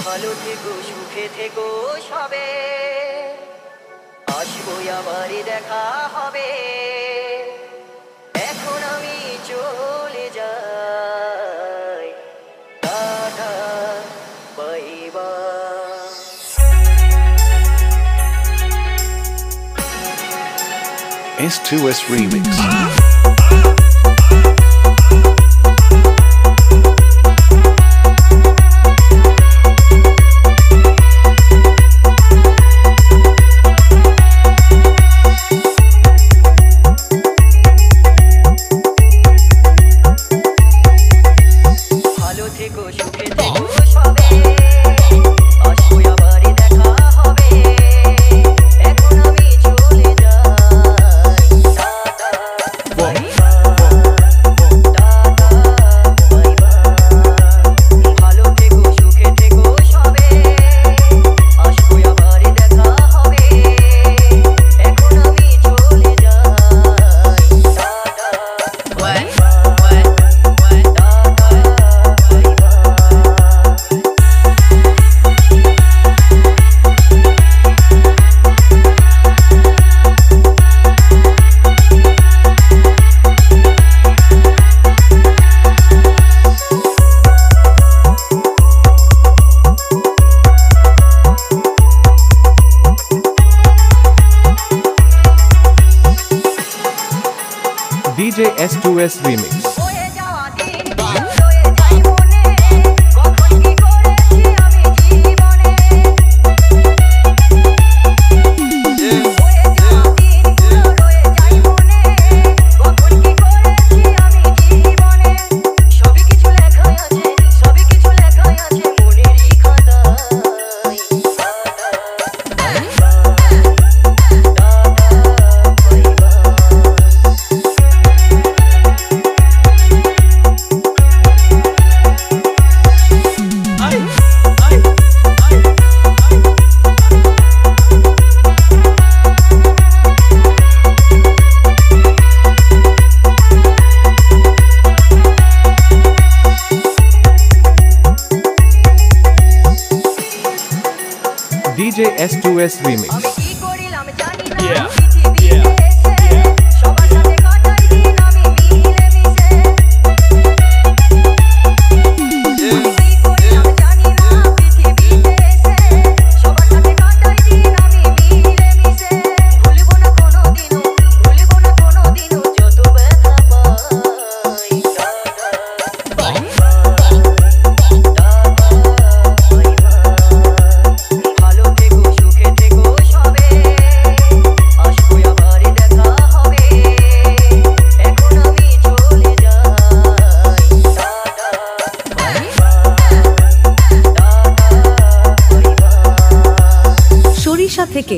ভালো থেকো সুখে থেকো সবে, আসবো আবারই দেখা হবে। এখন আমি চলে যাই, tata bye bye. S2S Remix. ভালো থেকো সুখে থেকো সবে, আসবো আবারই দেখা হবে। এখন আমি চলে যাই, tata bye bye, tata bye bye. ভালো থেকো সুখে থেকো সবে, আসবো আবারই দেখা হবে। এখন আমি চলে যাই, tata bye bye. DJ S2S Remix. DJ S2S Remix. Yeah. সরিষা থেকে